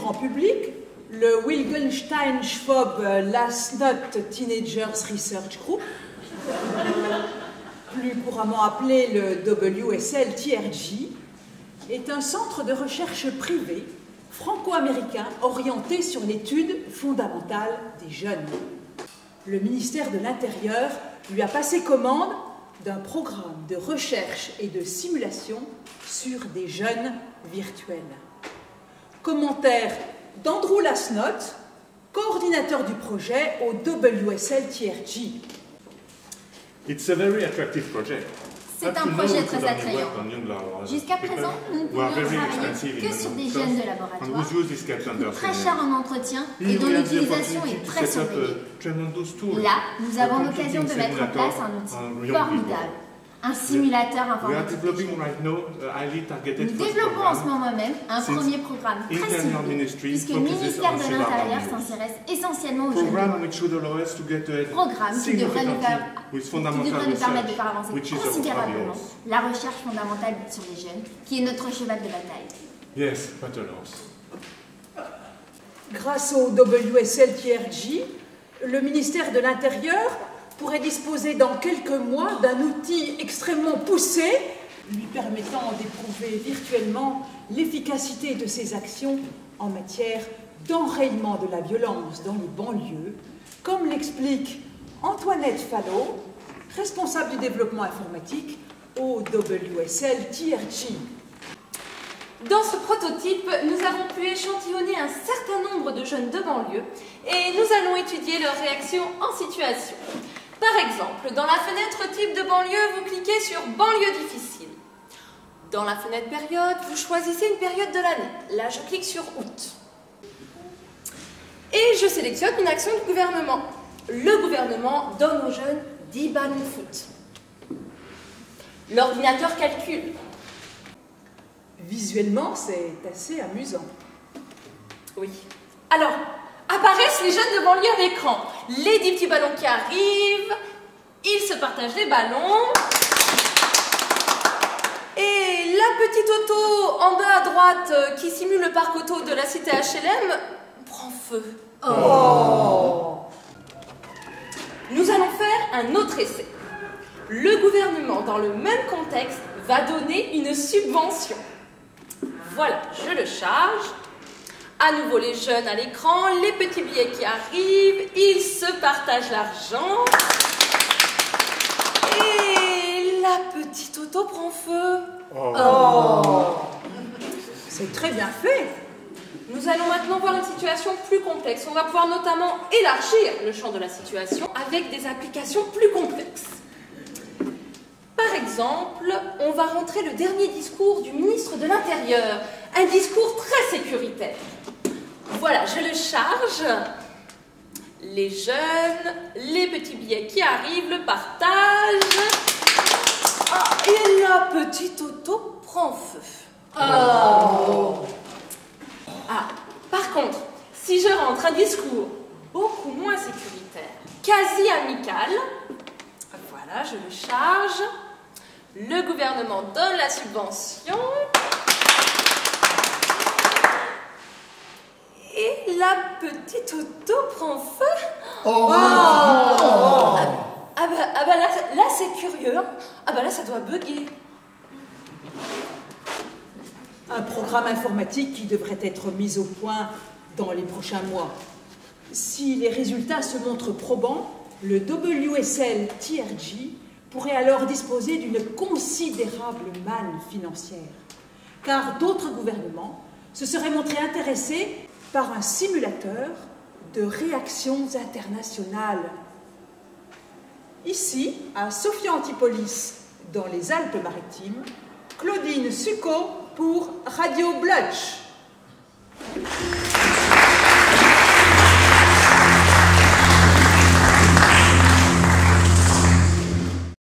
grand public, le Wilgenstein-Schwab Last Note Teenagers Research Group, plus couramment appelé le WSL-TRG, est un centre de recherche privé franco-américain orienté sur l'étude fondamentale des jeunes. Le ministère de l'Intérieur lui a passé commande d'un programme de recherche et de simulation sur des jeunes virtuels. Commentaire d'Andrew Lasnot, coordinateur du projet au WSL-TRG. It's a very attractive project. C'est un projet très attrayant. Jusqu'à présent, nous ne pouvions travailler que sur des jeunes de laboratoire, très chers en entretien et dont l'utilisation est très surveillée. Là, nous avons l'occasion de mettre en place un outil formidable, un simulateur informatique. Nous développons en ce moment même un premier programme très ciblé, puisque le ministère de l'Intérieur s'intéresse essentiellement aux jeunes. Programme qui devrait nous permettre de faire avancer considérablement la recherche fondamentale sur les jeunes, qui est notre cheval de bataille. Yes, Patalos. Grâce au WSL-TRG, le ministère de l'Intérieur pourrait disposer dans quelques mois d'un outil extrêmement poussé, lui permettant d'éprouver virtuellement l'efficacité de ses actions en matière d'enrayement de la violence dans les banlieues, comme l'explique Antoinette Fallot, responsable du développement informatique au WSL-TRG. Dans ce prototype, nous avons pu échantillonner un certain nombre de jeunes de banlieue et nous allons étudier leurs réactions en situation. Par exemple, dans la fenêtre type de banlieue, vous cliquez sur « Banlieue difficile ». Dans la fenêtre période, vous choisissez une période de l'année. Là, je clique sur « Août ». Et je sélectionne une action du gouvernement. Le gouvernement donne aux jeunes 10 ballons de foot. L'ordinateur calcule. Visuellement, c'est assez amusant. Oui. Alors, apparaissent les jeunes de banlieue à l'écran. Les 10 petits ballons qui arrivent, ils se partagent les ballons. Et la petite auto en bas à droite qui simule le parc auto de la cité HLM prend feu. Oh. Nous allons faire un autre essai. Le gouvernement, dans le même contexte, va donner une subvention. Voilà, je le charge. À nouveau les jeunes à l'écran, les petits billets qui arrivent, ils se partagent l'argent. Et la petite auto prend feu. Oh. C'est très bien fait. Nous allons maintenant voir une situation plus complexe. On va pouvoir notamment élargir le champ de la situation avec des applications plus complexes. Par exemple, on va rentrer le dernier discours du ministre de l'Intérieur, un discours très sécuritaire. Voilà, je le charge. Les jeunes, les petits billets qui arrivent, le partage. Ah, et la petite auto prend feu. Oh. Ah, par contre, si je rentre un discours beaucoup moins sécuritaire, quasi amical, voilà, je le charge. Le gouvernement donne la subvention. Et la petite auto prend feu. Oh. Ah bah là c'est curieux. Ah bah là ça doit bugger. Un programme informatique qui devrait être mis au point dans les prochains mois. Si les résultats se montrent probants, le WSL-TRG pourrait alors disposer d'une considérable manne financière, car d'autres gouvernements se seraient montrés intéressés par un simulateur de réactions internationales. Ici, à Sophia Antipolis, dans les Alpes-Maritimes, Claudine Succo pour Radio Blutch.